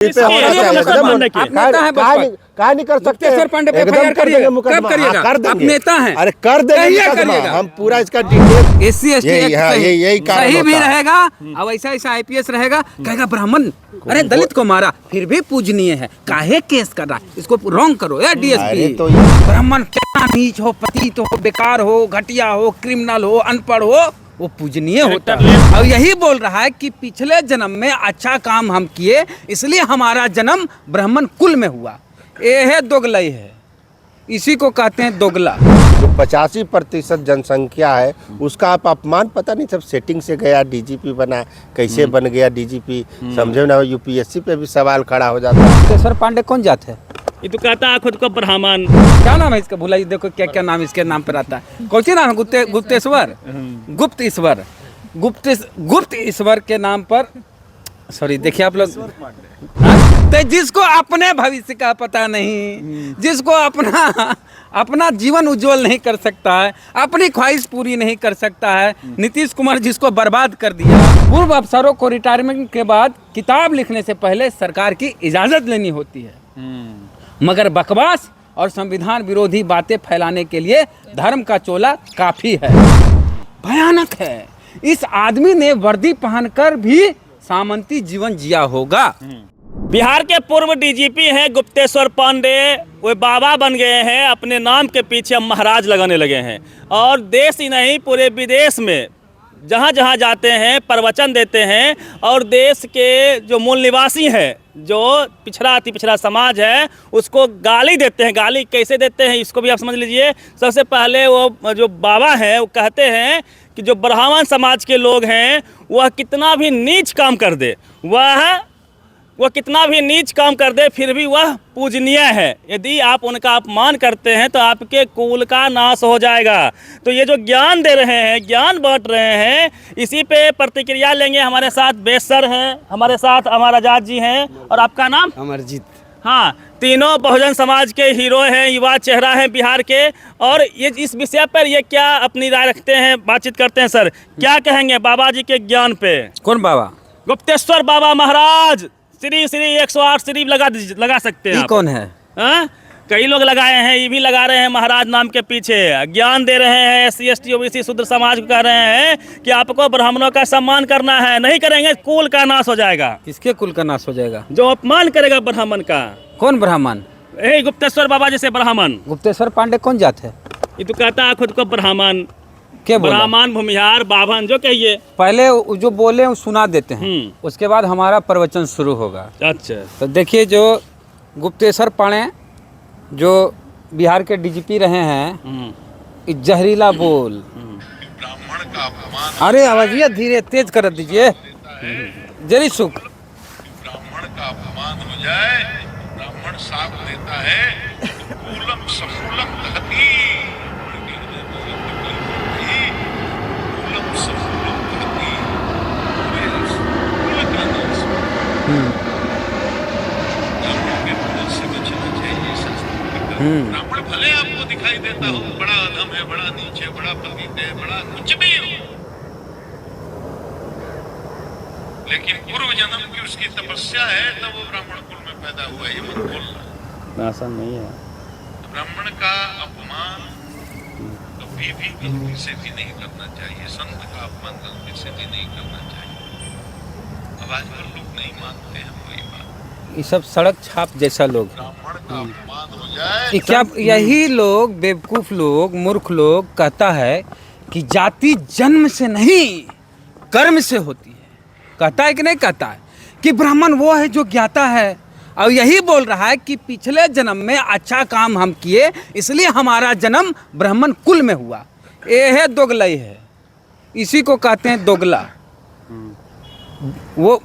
कहा नहीं कर सकते गुप्तेश्वर पांडे पे एकदम कर देंगे मुकदमा। कब करिएगा? कर देंगे, आप नेता हैं, अरे कर देंगे मुकदमा। हम पूरा इसका डिटेल एससी एसटी यही कारण सही भी होता है। रहेगा। अब ऐसा ऐसा आईपीएस रहेगा, कहेगा ब्राह्मण अरे दलित को मारा, फिर भी पूजनीय है, काहे केस कर रहा है, इसको रॉन्ग करो यार डीएसपी। अरे तो ब्राह्मण कितना नीच हो, पतित हो, बेकार हो, घटिया हो, क्रिमिनल हो, अनपढ़ हो, वो पूजनीय होता है। और यही बोल रहा है कि पिछले जन्म में अच्छा काम हम किए, इसलिए हमारा जन्म ब्राह्मण कुल में हुआ। ये है दोगलाई है, इसी को कहते हैं दोगला। जो 85% जनसंख्या है उसका आप अपमान, पता नहीं सब सेटिंग से गया डीजीपी बना, कैसे बन गया डीजीपी, समझे ना। यूपीएससी पे भी सवाल खड़ा हो जाता है। गुप्तेश्वर पांडे कौन जात है? ये तो कहता है खुद को ब्राह्मण। क्या नाम है इसका? भुलाई देखो क्या क्या नाम इसके नाम पर आता है। कौन सी नाम है? गुप्तेश्वर, गुप्त ईश्वर, गुप्त ईश्वर के नाम पर। सॉरी, देखिए आप लोग, तो जिसको अपने भविष्य का पता नहीं, जिसको अपना जीवन उज्जवल नहीं कर सकता है, अपनी ख्वाहिश पूरी नहीं कर सकता है, नीतीश कुमार जिसको बर्बाद कर दिया। पूर्व अफसरों को रिटायरमेंट के बाद किताब लिखने से पहले सरकार की इजाजत लेनी होती है, मगर बकवास और संविधान विरोधी बातें फैलाने के लिए धर्म का चोला काफी है। भयानक है। इस आदमी ने वर्दी पहनकर भी सामंती जीवन जिया होगा। बिहार के पूर्व डीजीपी हैं गुप्तेश्वर पांडे, वो बाबा बन गए हैं, अपने नाम के पीछे अब महाराज लगाने लगे हैं। और देश ही नहीं पूरे विदेश में जहाँ जहाँ जाते हैं प्रवचन देते हैं, और देश के जो मूल निवासी हैं, जो पिछड़ा अति पिछड़ा समाज है, उसको गाली देते हैं। गाली कैसे देते हैं इसको भी आप समझ लीजिए। सबसे पहले वो जो बाबा हैं वो कहते हैं कि जो ब्राह्मण समाज के लोग हैं वह कितना भी नीच काम कर दे, वह कितना भी नीच काम कर दे फिर भी वह पूजनीय है। यदि आप उनका अपमान करते हैं तो आपके कुल का नाश हो जाएगा। तो ये जो ज्ञान दे रहे हैं, ज्ञान बांट रहे हैं, इसी पे प्रतिक्रिया लेंगे। हमारे साथ बेसर हैं, हमारे साथ अमर आजाद जी हैं, और आपका नाम? अमरजीत। हाँ, तीनों बहुजन समाज के हीरो हैं, युवा चेहरा हैं बिहार के। और ये इस विषय पर ये क्या अपनी राय रखते हैं, बातचीत करते हैं। सर क्या कहेंगे बाबा जी के ज्ञान पे? कौन बाबा? गुप्तेश्वर बाबा महाराज। श्री 108 श्री लगा सकते हैं। कौन है? कई लोग लगाए हैं, ये भी लगा रहे हैं महाराज नाम के पीछे। ज्ञान दे रहे हैं SC ST OBC शूद्र समाज को, कह रहे हैं कि आपको ब्राह्मणों का सम्मान करना है, नहीं करेंगे कुल का नाश हो जाएगा। किसके कुल का नाश हो जाएगा? जो अपमान करेगा ब्राह्मण का। कौन ब्राह्मण? यही गुप्तेश्वर बाबा जैसे ब्राह्मण। गुप्तेश्वर पांडे कौन जात है? ये तो कहता है खुद को ब्राह्मण। क्या बोला? ब्राह्मण, भूमिहार, बाभन, जो कहिए। पहले जो बोले वो सुना देते हैं, उसके बाद हमारा प्रवचन शुरू होगा। अच्छा, तो देखिए, जो गुप्तेश्वर पांडे जो बिहार के डीजीपी रहे हैं, जहरीला बोल, ब्राह्मण का अपमान। अरे आवाज़ धीरे तेज कर दीजिए, जरी सुख। ब्राह्मण का अपमान हो जाए, ब्राह्मण साथ देता है, कूलम समूलम दहती। कूलम समूलम दहती, पूरे का नाश। ब्राह्मण के भूल से बचना चाहिए। ब्राह्मण भले आपको दिखाई देता हो बड़ा अधम है, बड़ा नीच है, बड़ा पतित है, बड़ा कुछ भी हो, लेकिन पूर्व जन्म की उसकी तपस्या है, तब वो ब्राह्मण कुल में पैदा हुआ। ये मत बोलना, आसान नहीं है। ब्राह्मण का अपमान कभी भी गलती से भी नहीं करना चाहिए। संत का अपमान गलती से भी नहीं करना चाहिए। अब आजकल लोग नहीं मानते हैं कोई बात। ये सब सड़क छाप जैसा लोग। ब्राह्मण का अपमान हो जाए, ये क्या, यही लोग बेवकूफ़ लोग, मूर्ख लोग कहता है कि जाति जन्म से नहीं कर्म से होती है। कहता है कि नहीं कहता है कि ब्राह्मण वो है जो ज्ञाता है, और यही बोल रहा है कि पिछले जन्म में अच्छा काम हम किए, इसलिए हमारा जन्म ब्राह्मण कुल में हुआ। ये है दोगलाई है, इसी को कहते हैं दोगला। वो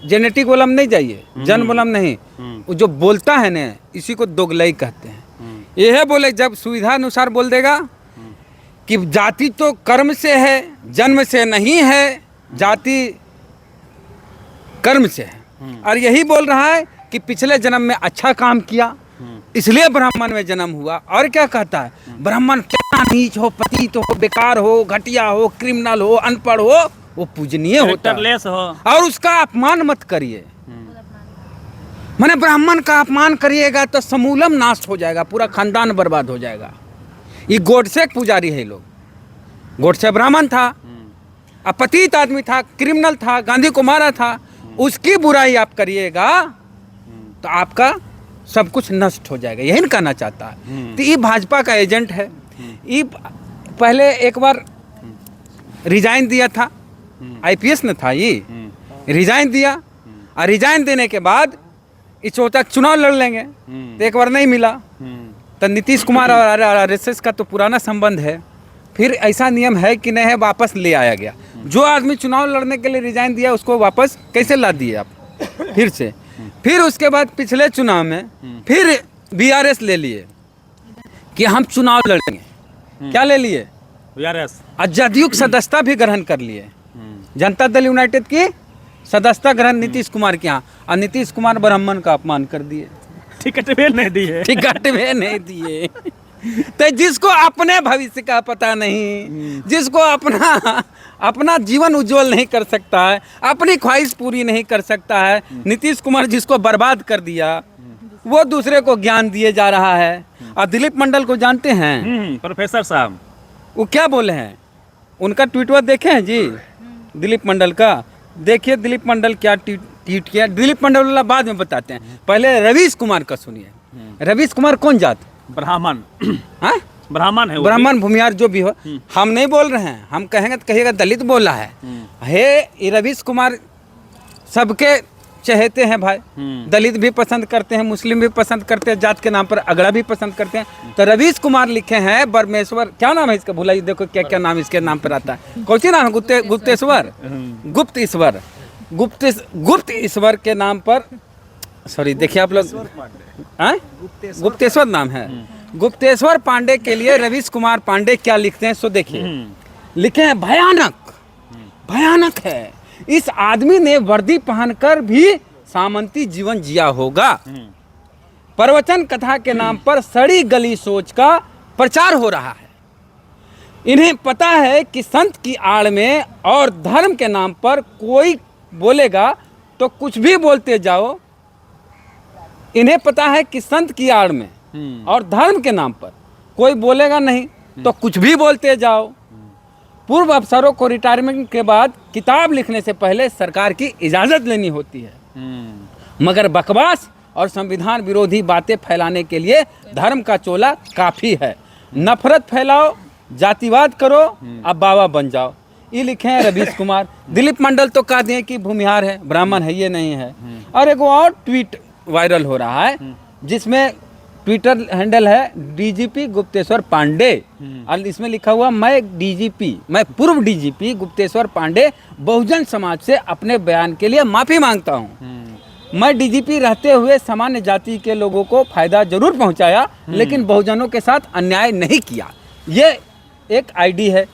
जेनेटिक वाला में नहीं जाइए, जन्म वाला में नहीं, वो जो बोलता है ना, इसी को दोगलाई कहते हैं। ये है बोले, जब सुविधा अनुसार बोल देगा कि जाति तो कर्म से है, जन्म से नहीं है, जाति कर्म से है। और यही बोल रहा है कि पिछले जन्म में अच्छा काम किया, इसलिए ब्राह्मण में जन्म हुआ। और क्या कहता है? ब्राह्मण कितना नीच हो, पतित हो, बेकार हो, घटिया हो, क्रिमिनल हो, अनपढ़ हो, वो पूजनीय होता है, हो। और उसका अपमान मत करिए। माने ब्राह्मण का अपमान करिएगा तो समूलम नाश हो जाएगा, पूरा खानदान बर्बाद हो जाएगा। ये गोडसे के पुजारी है लोग। गोडसे ब्राह्मण था, अपतित आदमी था, क्रिमिनल था, गांधी को मारा था, उसकी बुराई आप करिएगा तो आपका सब कुछ नष्ट हो जाएगा, यही ना कहना चाहता है। तो ये भाजपा का एजेंट है। ये पहले एक बार रिजाइन दिया था, आईपीएस में था, ये रिजाइन दिया और रिजाइन देने के बाद ये सोचा चुनाव लड़ लेंगे, तो एक बार नहीं मिला। तो नीतीश कुमार और आरएसएस का तो पुराना संबंध है, फिर ऐसा नियम है कि नहीं है, वापस ले आया गया। जो आदमी चुनाव लड़ने के लिए रिजाइन दिया उसको वापस कैसे ला दिए आप फिर से। फिर उसके बाद पिछले चुनाव में फिर बीआरएस ले लिए कि हम चुनाव लड़ेंगे। क्या ले लिए? बीआरएस। और जदयू की सदस्यता भी ग्रहण कर लिए। जनता दल यूनाइटेड की सदस्यता ग्रहण नीतीश कुमार के यहाँ, और नीतीश कुमार ब्राह्मण का अपमान कर दिए, टिकट भी नहीं दिए, टिकट भी नहीं दिए। तो जिसको अपने भविष्य का पता नहीं, जिसको अपना जीवन उज्जवल नहीं कर सकता है, अपनी ख्वाहिश पूरी नहीं कर सकता है, नीतीश कुमार जिसको बर्बाद कर दिया, वो दूसरे को ज्ञान दिए जा रहा है। और दिलीप मंडल को जानते हैं, प्रोफेसर साहब, वो क्या बोले हैं, उनका ट्वीट देखे हैं जी दिलीप मंडल का। देखिए दिलीप मंडल क्या ट्वीट किया। दिलीप मंडल वाला बाद में बताते हैं, पहले रवीश कुमार का सुनिए। रवीश कुमार कौन जात? ब्राह्मण। हाँ, ब्राह्मण है, ब्राह्मण भूमिहार जो भी हो। हम नहीं बोल रहे हैं, हम कहेंगे तो कहिएगा दलित बोला है। ये रवीश कुमार सबके चहेते हैं भाई, दलित भी पसंद करते हैं, मुस्लिम भी पसंद करते हैं, जात के नाम पर अगड़ा भी पसंद करते हैं। तो रवीश कुमार लिखे हैं बरमेश्वर, क्या नाम है इसका भुलाइए, देखो क्या क्या नाम इसके नाम पर आता है। कौन सी नाम है? गुप्तेश्वर, गुप्त ईश्वर, गुप्त ईश्वर के नाम पर, सॉरी देखिए आप लोग, गुप्तेश्वर नाम है। गुप्तेश्वर पांडे के लिए रवीश कुमार पांडे क्या लिखते हैं सो देखिए। लिखे हैं भयानक, भयानक है, इस आदमी ने वर्दी पहनकर भी सामंती जीवन जिया होगा। प्रवचन कथा के नाम पर सड़ी गली सोच का प्रचार हो रहा है। इन्हें पता है कि संत की आड़ में और धर्म के नाम पर कोई बोलेगा तो कुछ भी बोलते जाओ। इन्हें पता है कि संत की आड़ में और धर्म के नाम पर कोई बोलेगा नहीं तो कुछ भी बोलते जाओ। पूर्व अफसरों को रिटायरमेंट के बाद किताब लिखने से पहले सरकार की इजाज़त लेनी होती है, मगर बकवास और संविधान विरोधी बातें फैलाने के लिए धर्म का चोला काफ़ी है। नफरत फैलाओ, जातिवाद करो, अब बाबा बन जाओ। ये लिखे हैं रवीश कुमार। दिलीप मंडल तो कह दिए कि भूमिहार है, ब्राह्मण है, ये नहीं है। और एक और ट्वीट वायरल हो रहा है जिसमें ट्विटर हैंडल है डीजीपी गुप्तेश्वर पांडे, और इसमें लिखा हुआ मैं पूर्व डीजीपी गुप्तेश्वर पांडे बहुजन समाज से अपने बयान के लिए माफ़ी मांगता हूं। मैं डीजीपी रहते हुए सामान्य जाति के लोगों को फायदा जरूर पहुंचाया, लेकिन बहुजनों के साथ अन्याय नहीं किया। ये एक आईडी है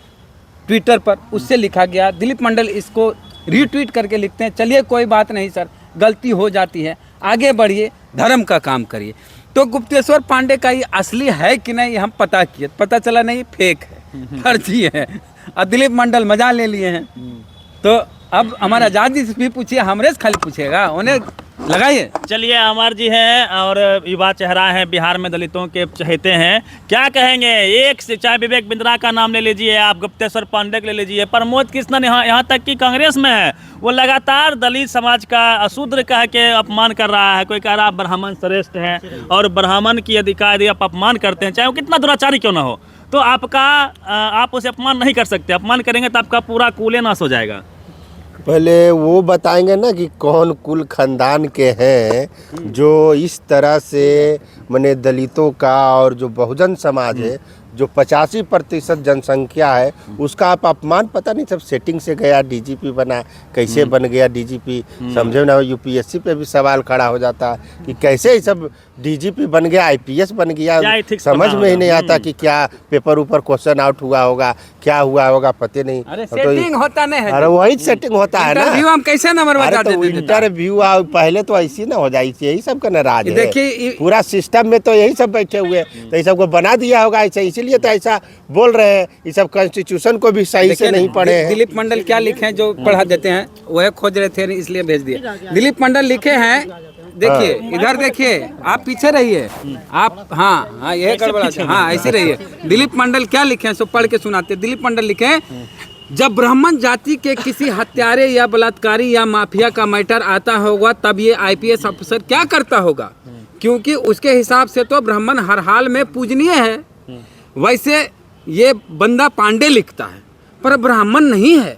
ट्विटर पर, उससे लिखा गया। दिलीप मंडल इसको रीट्वीट करके लिखते हैं, चलिए कोई बात नहीं सर, गलती हो जाती है, आगे बढ़िए, धर्म का काम करिए। तो गुप्तेश्वर पांडे का ये असली है कि नहीं हम पता किए, पता चला नहीं, फेक है, फर्जी है, और दिलीप मंडल मजा ले लिए हैं। तो अब हमारा आजादी से भी पूछिए, हमरे से खाली पूछेगा, उन्हें लगाइए। चलिए अमर जी हैं और युवा चेहरा हैं, बिहार में दलितों के चहेते हैं, क्या कहेंगे? एक से चाहे विवेक बिंद्रा का नाम ले लीजिए, आप गुप्तेश्वर पांडे ले लीजिए, प्रमोद कृष्णन यहाँ तक कि कांग्रेस में है, वो लगातार दलित समाज का अशूद्र कह के अपमान कर रहा है। कोई कह रहा है ब्राह्मण श्रेष्ठ है, और ब्राह्मण की अधिकारी आप अपमान करते हैं, चाहे वो कितना दुराचारी क्यों ना हो, तो आप उसे अपमान नहीं कर सकते। अपमान करेंगे तो आपका पूरा कुल नाश हो जाएगा। पहले वो बताएंगे ना कि कौन कुल खानदान के हैं जो इस तरह से माने दलितों का और जो बहुजन समाज है जो 85% जनसंख्या है उसका आप अपमान, पता नहीं सब सेटिंग से गया डीजीपी बना, कैसे बन गया डीजीपी, समझे ना। यूपीएससी पे भी सवाल खड़ा हो जाता है कि कैसे ये सब डीजीपी बन गया, आईपीएस बन गया, समझ में ही नहीं आता कि क्या पेपर ऊपर क्वेश्चन आउट हुआ होगा, क्या हुआ होगा, पता नहीं। अरे सेटिंग होता नहीं है, अरे वही सेटिंग होता है ना। इंटरव्यू हम कैसे नंबर बता देते हैं? इंटरव्यू पहले तो ऐसी ना हो जाए, यही सब का नाराज है। देखिए पूरा सिस्टम में तो यही सब बैठे हुए, तो ये सबको बना दिया होगा ऐसा, इसीलिए तो ऐसा बोल रहे हैं। ये सब कॉन्स्टिट्यूशन को भी सही से नहीं पढ़े हैं। दिलीप मंडल क्या लिखे हैं जो पढ़ा देते हैं, वह खोज रहे थे इसलिए भेज दिए। दिलीप मंडल लिखे हैं देखिए इधर देखिए, आप पीछे रहिए आप। हाँ हाँ, ये गड़बड़ा है। हाँ ऐसे रहिए। दिलीप मंडल क्या लिखे हैं सो पढ़ के सुनाते। दिलीप मंडल लिखे हैं, जब ब्राह्मण जाति के किसी हत्यारे या बलात्कारी या माफिया का मैटर आता होगा तब ये आईपीएस अफसर क्या करता होगा, क्योंकि उसके हिसाब से तो ब्राह्मण हर हाल में पूजनीय है। वैसे ये बंदा पांडे लिखता है पर ब्राह्मण नहीं है,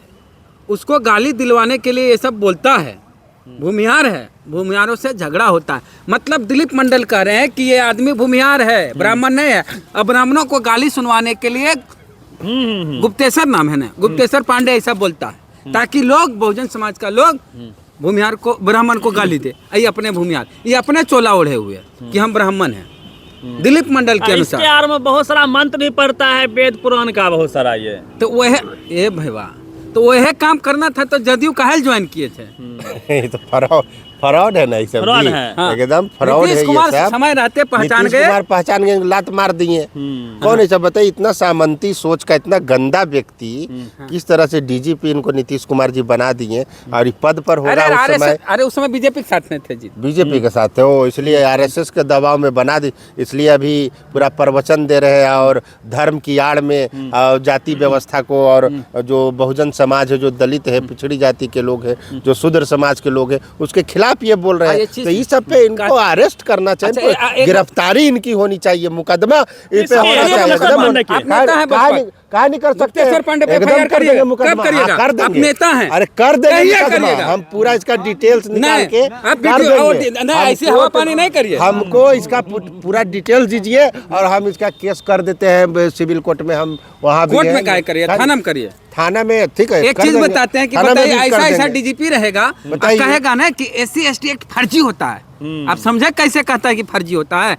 उसको गाली दिलवाने के लिए ये सब बोलता है। भूमिहार है, भूमिहारों से झगड़ा होता है। मतलब दिलीप मंडल कह रहे हैं कि ये आदमी भूमिहार है, ब्राह्मण नहीं है। अब ब्राह्मणों को गाली सुनवाने के लिए गुप्तेश्वर नाम है ना, गुप्तेश्वर पांडे ऐसा बोलता है ताकि लोग, बहुजन समाज का लोग भूमिहार को, ब्राह्मण को गाली दे। ये अपने भूमिहार, ये अपने चोला ओढ़े हुए कि हम ब्राह्मण हैं दिलीप मंडल के अनुसार। इसके आड़ में बहुत सारा मंत्र भी पढ़ता है, वेद पुराण का बहुत सारा। ये तो वह ये भैया, तो वह काम करना था तो जदयू काहे ज्वाइन किए थे? ये तो फ्रॉड है ना, ये सब फ्रॉड भी। है। हाँ। एकदम फ्रॉड है नीतीश ये कुमार सब। समय रहते पहचान नीतीश गए। कुमार पहचान गए, लात मार दिए। कौन है सब बताइए? इतना सामंती सोच का इतना गंदा व्यक्ति किस तरह से डीजीपी इनको नीतीश कुमार जी बना दिए, और ये पद पर होगा उस समय। अरे उस समय बीजेपी के साथ में थे जी। बीजेपी के साथ है वो, इसलिए आरएसएस के दबाव में बना दी। इसलिए अभी पूरा प्रवचन दे रहे हैं और धर्म की आड़ में जाति व्यवस्था को, और जो बहुजन समाज है, जो दलित है, पिछड़ी जाति के लोग हैं, जो शूद्र समाज के लोग हैं, उसके खिलाफ ये बोल रहे हैं। तो इस सब पे इनको अरेस्ट करना चाहिए। अच्छा, एक- गिरफ्तारी इनकी होनी चाहिए, मुकदमा इन पे होना लिए चाहिए। मुकदमा एकदम नहीं आप नेता हैं बचपन। कहा नहीं कर सकते? गुप्तेश्वर पांडे पे एकदम FIR कर देंगे करिएगा। मुकदमा। कब करिएगा? हाँ, कर आप देंगे। नेता हैं। अरे कर देंगे कहिए मुकदमा। करिएगा। हम पूरा इसका डिटेल्स निकाल नहीं, के आप कर वीडियो और देंगे। नहीं, ऐसे हवा पानी नहीं करिए। हमको इसका पूरा डिटेल्स दीजिए और हम इसका केस कर देते हैं सिविल कोर्ट में। हम वहाँ भी कोर्ट में हैं। काय करिए, थाना में करिए। थाना में ठीक है। एक कर चीज देंगे। बताते हैं कि थाना में बताइए, भी कर ऐसा ऐसा देंगे। डीजीपी रहेगा और बताइए। कहेगा ना कि SC/ST एक्ट फर्जी होता है। आप समझे कैसे कहता है कि फर्जी होता है?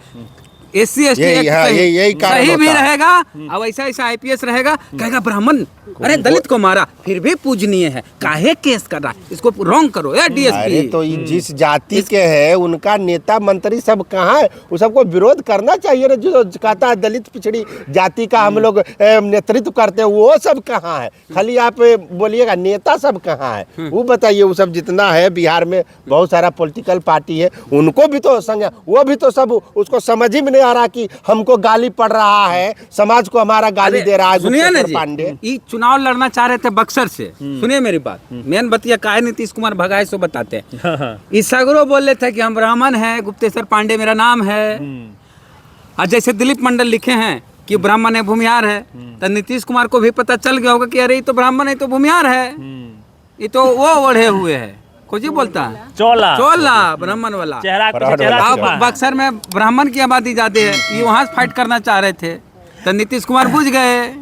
SC/ST यही- एक्ट हाँ, यही कारण सही भी होता है। रहेगा। अब ऐसा ऐसा आईपीएस रहेगा, कहेगा ब्राह्मण, अरे दलित को मारा फिर भी पूजनीय है, काहे केस कर रहा है, इसको रॉन्ग करो अरे डीएसपी। तो ये जिस जाति के हैं उनका नेता मंत्री सब कहाँ है? वो सबको विरोध करना चाहिए ना। जो कहता है दलित पिछड़ी जाति का हम लोग नेतृत्व करते हैं, वो सब कहाँ है? खाली आप बोलिएगा नेता सब कहाँ है? वो बताइए। वो सब जितना है बिहार में बहुत सारा पॉलिटिकल पार्टी है, उनको भी तो संग, वो भी तो सब उसको समझ ही में नहीं आ रहा कि हमको गाली पड़ रहा है, समाज को हमारा गाली दे रहा है सुनिए ना गुप्तेश्वर जी, पांडे। ये चुनाव लड़ना चाह रहे थे बक्सर से। सुनिए मेरी बात, मेन बतिया काहे नीतीश कुमार भगाए सो बताते हैं। इस सगरो बोल रहे थे कि हम ब्राह्मण हैं, गुप्तेश्वर पांडे मेरा नाम है। और जैसे दिलीप मंडल लिखे हैं कि ब्राह्मण है, भूमिहार है, तो नीतीश कुमार को भी पता चल गया होगा कि अरे ये तो ब्राह्मण है, तो भूमिहार है, ये तो वो ओढ़े हुए है। खोजी बोलता है चोला चोला ब्राह्मण वाला। चेहरा फ्रॉड चेहरा वाला। छुपा है। बक्सर में ब्राह्मण की आबादी ज्यादा है, ये वहां से फाइट करना चाह रहे थे, तो नीतीश कुमार बुझ गए।